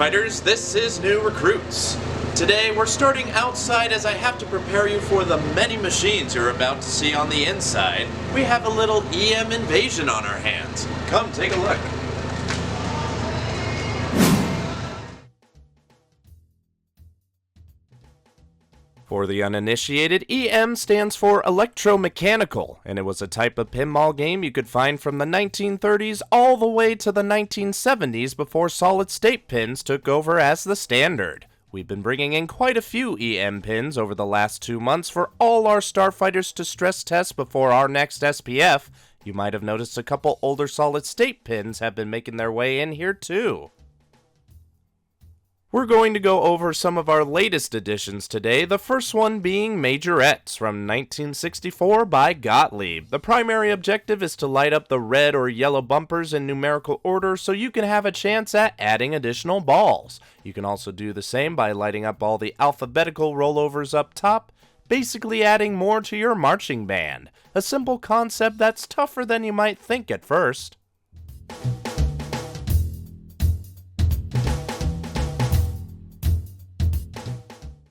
Starfighters, this is New Recruits. Today we're starting outside as I have to prepare you for the many machines you're about to see on the inside. We have a little EM invasion on our hands. Come take a look. For the uninitiated, EM stands for electromechanical, and it was a type of pinball game you could find from the 1930s all the way to the 1970s before solid-state pins took over as the standard. We've been bringing in quite a few EM pins over the last 2 months for all our Starfighters to stress test before our next SPF. You might have noticed a couple older solid-state pins have been making their way in here too. We're going to go over some of our latest additions today, the first one being Majorettes from 1964 by Gottlieb. The primary objective is to light up the red or yellow bumpers in numerical order so you can have a chance at adding additional balls. You can also do the same by lighting up all the alphabetical rollovers up top, basically adding more to your marching band. A simple concept that's tougher than you might think at first.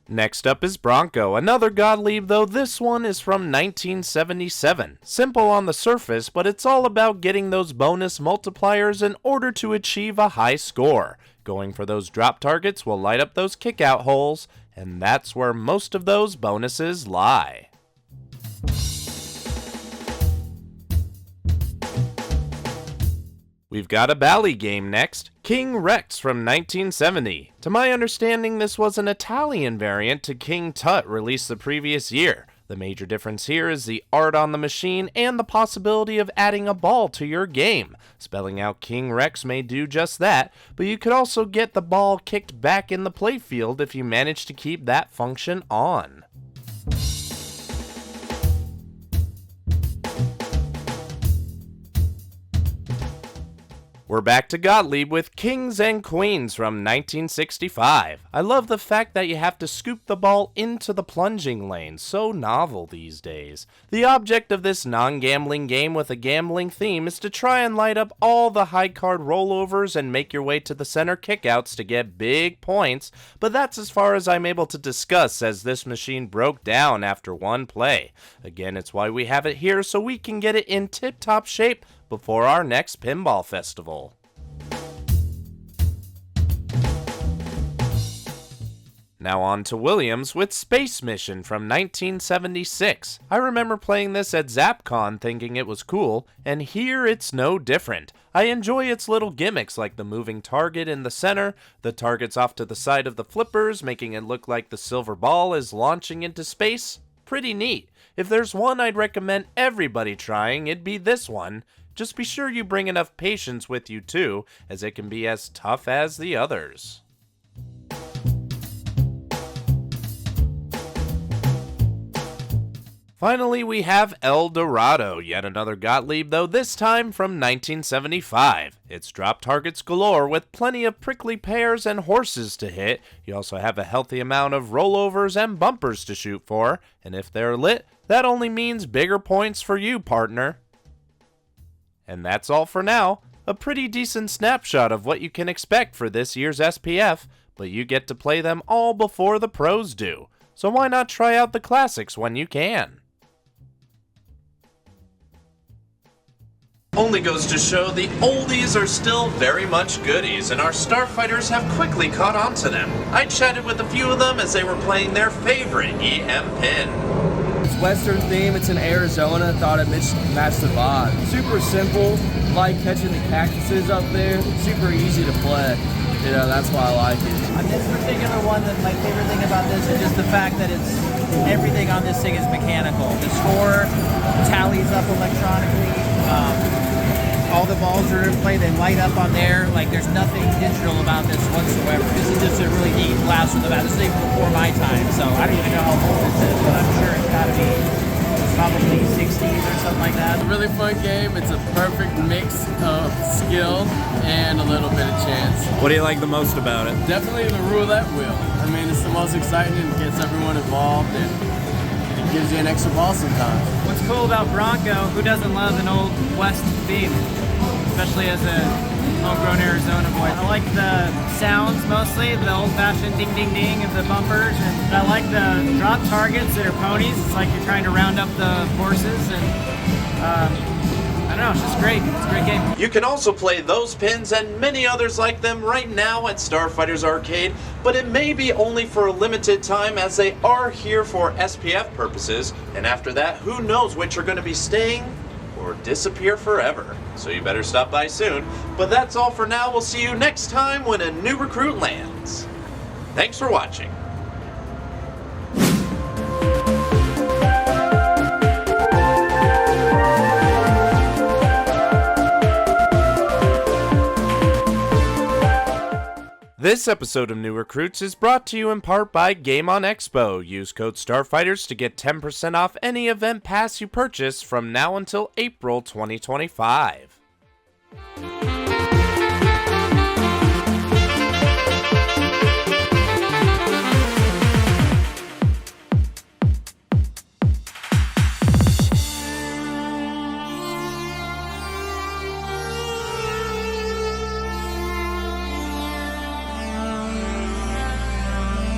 Next up is Bronco, another Gottlieb, though this one is from 1977. Simple on the surface, but it's all about getting those bonus multipliers in order to achieve a high score. Going for those drop targets will light up those kick-out holes, and that's where most of those bonuses lie. We've got a Bally game next, King Rex from 1970. To my understanding, this was an Italian variant to King Tut released the previous year. The major difference here is the art on the machine and the possibility of adding a ball to your game. Spelling out King Rex may do just that, but you could also get the ball kicked back in the playfield if you manage to keep that function on. We're back to Gottlieb with Kings and Queens from 1965. I love the fact that you have to scoop the ball into the plunging lane, so novel these days. The object of this non-gambling game with a gambling theme is to try and light up all the high card rollovers and make your way to the center kickouts to get big points, but that's as far as I'm able to discuss as this machine broke down after one play. Again, it's why we have it here so we can get it in tip-top shape before our next pinball festival. Now on to Williams with Space Mission from 1976. I remember playing this at ZapCon thinking it was cool, and here it's no different. I enjoy its little gimmicks like the moving target in the center, the targets off to the side of the flippers, making it look like the silver ball is launching into space. Pretty neat. If there's one I'd recommend everybody trying, it'd be this one. Just be sure you bring enough patience with you too, as it can be as tough as the others. Finally, we have El Dorado, yet another Gottlieb, though this time from 1975. It's drop targets galore with plenty of prickly pears and horses to hit. You also have a healthy amount of rollovers and bumpers to shoot for, and if they're lit, that only means bigger points for you, partner. And that's all for now. A pretty decent snapshot of what you can expect for this year's SPF, but you get to play them all before the pros do. So why not try out the classics when you can? Only goes to show the oldies are still very much goodies, and our Starfighters have quickly caught on to them. I chatted with a few of them as they were playing their favorite EM pin. It's Western theme, it's in Arizona, thought it matched the vibe. Super simple, like catching the cactuses up there, super easy to play. You know, that's why I like it. On this particular one, my favorite thing about this is just the fact that everything on this thing is mechanical. The score tallies up electronically. All the balls are in play, they light up on there. Like, there's nothing digital about this whatsoever. This is just a really neat blast from the bat. This is even before my time, so I don't even know how old this is, but I'm sure it's got to be probably 60s or something like that. It's a really fun game. It's a perfect mix of skill and a little bit of chance. What do you like the most about it? Definitely the roulette wheel. I mean, it's the most exciting. It gets everyone involved, and it gives you an extra ball sometimes. What's cool about Bronco, who doesn't love an old West theme? Especially as a homegrown Arizona boy. I like the sounds mostly, the old-fashioned ding-ding-ding of the bumpers, and I like the drop targets that are ponies. It's like you're trying to round up the horses, and I don't know, it's just great. It's a great game. You can also play those pins and many others like them right now at Starfighters Arcade, but it may be only for a limited time as they are here for SPF purposes, and after that, who knows which are going to be staying or disappear forever. So you better stop by soon. But that's all for now. We'll see you next time when a new recruit lands. Thanks for watching. This episode of New Recruits is brought to you in part by Game On Expo. Use code STARFIGHTERS to get 10% off any event pass you purchase from now until April 2025.